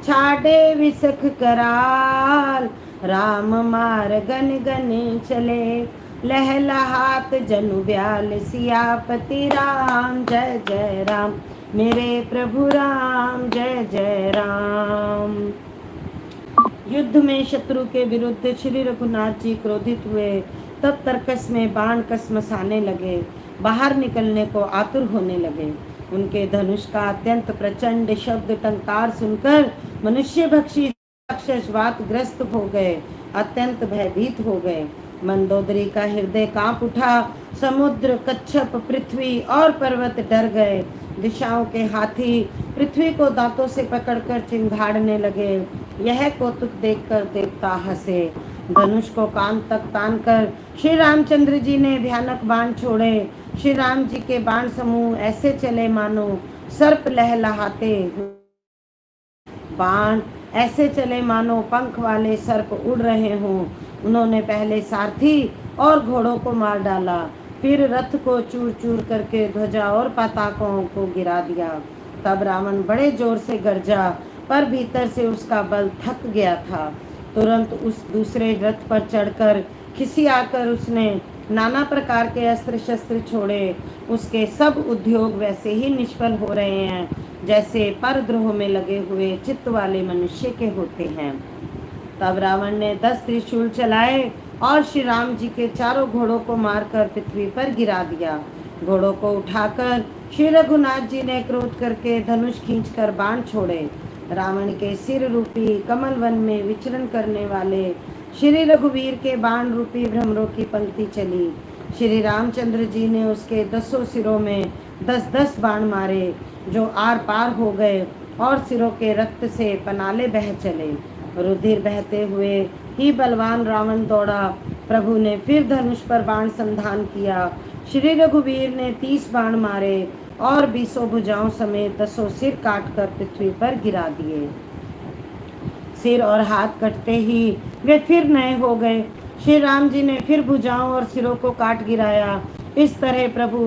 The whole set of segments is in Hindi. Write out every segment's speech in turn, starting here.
छाड़े विसख कराल। राम मार गन गन चले, लहलहात जनु ब्याल। सियापति राम जय जय राम, मेरे प्रभु राम जय जय राम। युद्ध में शत्रु के विरुद्ध श्री रघुनाथ जी क्रोधित हुए। तब तर्कस में बाण कस मसाने लगे, बाहर निकलने को आतुर होने लगे। उनके धनुष का अत्यंत प्रचंड शब्द टंकार सुनकर मनुष्य भक्षी राक्षस वातग्रस्त हो गए, अत्यंत भयभीत हो गए। मंदोदरी का हृदय कांप उठा। समुद्र, कच्छप, पृथ्वी और पर्वत डर गए। दिशाओं के हाथी पृथ्वी को दांतों से पकड़कर चिंघाड़ने लगे। यह कौतुक देखकर देवता हंसे। धनुष को कान तक तान कर श्री रामचंद्र जी ने भयानक बाण छोड़े। श्री राम जी के बाण समूह ऐसे चले मानो सर्प लहलहाते। बाण ऐसे चले मानो पंख वाले सर्प उड़ रहे हों। उन्होंने पहले सारथी और घोड़ों को मार डाला, फिर रथ को चूर चूर करके ध्वजा और पताकों को गिरा दिया। तब रावण बड़े जोर से गरजा, पर भीतर से उसका बल थक गया था। तुरंत उस दूसरे रथ पर चढ़कर खिसियाकर उसने नाना प्रकार के अस्त्र शस्त्र छोड़े। उसके सब उद्योग वैसे ही निष्फल हो रहे हैं जैसे परद्रोह में लगे हुए चित्त वाले मनुष्य के होते हैं। तब रावण ने 10 त्रिशूल चलाए और श्री राम जी के चारों घोड़ों को मारकर पृथ्वी पर गिरा दिया। घोड़ों को उठाकर श्री रघुनाथ जी ने क्रोध करके धनुष खींचकर बाण छोड़े। रावण के सिर रूपी कमल वन में विचरण करने वाले श्री रघुवीर के बाण रूपी भ्रमरों की पंक्ति चली। श्री रामचंद्र जी ने उसके 10 सिरों में 10-10 बाण मारे, जो आर पार हो गए और सिरों के रक्त से पनाले बह चले। रुधिर बहते हुए ही बलवान रावण दौड़ा। प्रभु ने फिर धनुष पर बाण संधान किया। श्री रघुवीर ने 30 बाण मारे और 20 भुजाओं समेत 10 सिर काटकर पृथ्वी पर गिरा दिए। सिर और हाथ कटते ही वे फिर नए हो गए। श्री राम जी ने फिर भुजाओं और सिरों को काट गिराया। इस तरह प्रभु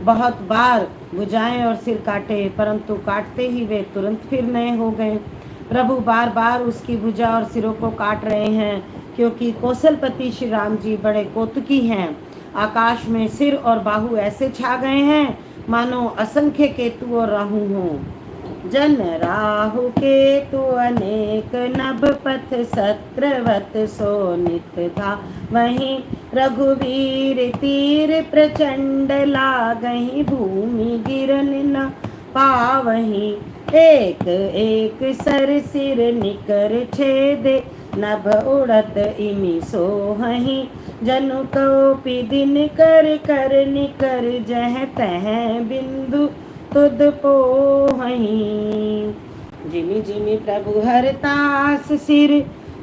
बहुत बार भुजाएं और सिर काटे, परंतु काटते ही वे तुरंत फिर नए हो गए। प्रभु बार बार उसकी भुजा और सिरों को काट रहे हैं, क्योंकि कौशलपति श्री राम जी बड़े कौतुकी हैं। आकाश में सिर और बाहु ऐसे छा गए हैं मानो असंख्य केतु और राहु हों। जन राहु केतु अनेक नभ पथ सत्रवत सोनित था। वहीं रघुवीर तीर प्रचंड लागहि, भूमि गिरन न पावहीं। एक एक सर सिर निकर छेदे, नभ उड़त इमि सोहहीं। जनु कौपि दिन कर कर निकर, जह तह बिंदु तुद पोहहीं। जिमि जिमि प्रभु हरतास सिर,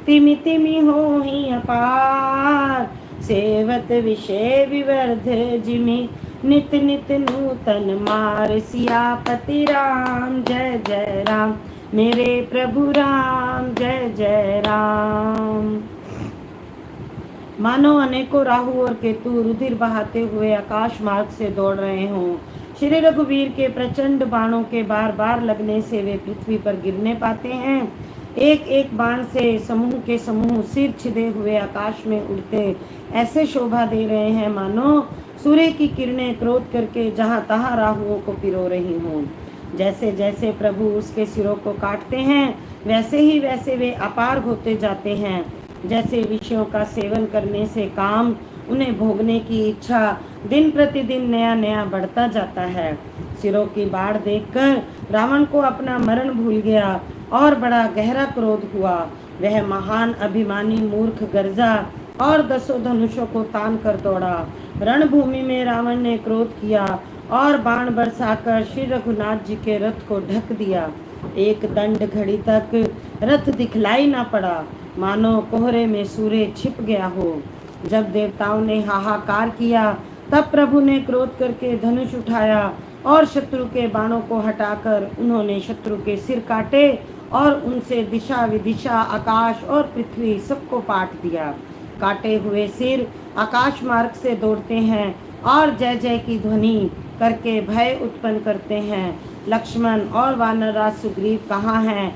तिमि तिमि होहि अपार। सेवत विषय विवर्ध जिमि, नित नित नूतन मार। सियापति राम जय जय राम, मेरे प्रभु राम जय जय राम। मानो अनेकों राहु और केतु रुधिर बहाते हुए आकाश मार्ग से दौड़ रहे हों। श्री रघुवीर के प्रचंड बाणों के बार बार लगने से वे पृथ्वी पर गिरने पाते हैं। एक एक बाण से समूह के समूह सिर छिदे हुए आकाश में उड़ते ऐसे शोभा दे रहे हैं मानो सूर्य की किरणें क्रोध करके जहां तहां राहुओं को पिरो रही हों। जैसे जैसे प्रभु उसके सिरों को काटते हैं, वैसे ही वैसे वे अपार होते जाते हैं। जैसे विषयों का सेवन करने से काम, उन्हें भोगने की इच्छा दिन प्रतिदिन नया नया बढ़ता जाता है। सिरों की बाढ़ देखकर रावण को अपना मरण भूल गया और बड़ा गहरा क्रोध हुआ। वह महान अभिमानी मूर्ख गर्जा और 10 धनुषों को तान कर दौड़ा। रणभूमि में रावण ने क्रोध किया और बाण बरसाकर श्री रघुनाथ जी के रथ को ढक दिया। एक दंड घड़ी तक रथ दिखलाई ना पड़ा, मानो कोहरे में सूर्य छिप गया हो। जब देवताओं ने हाहाकार किया, तब प्रभु ने क्रोध करके धनुष उठाया और शत्रु के बाणों को हटाकर उन्होंने शत्रु के सिर काटे और उनसे दिशा विदिशा आकाश और पृथ्वी सबको पाट दिया। काटे हुए सिर आकाश मार्ग से दौड़ते हैं और जय जय की ध्वनि करके भय उत्पन्न करते हैं। लक्ष्मण और वानरराज सुग्रीव कहाँ हैं?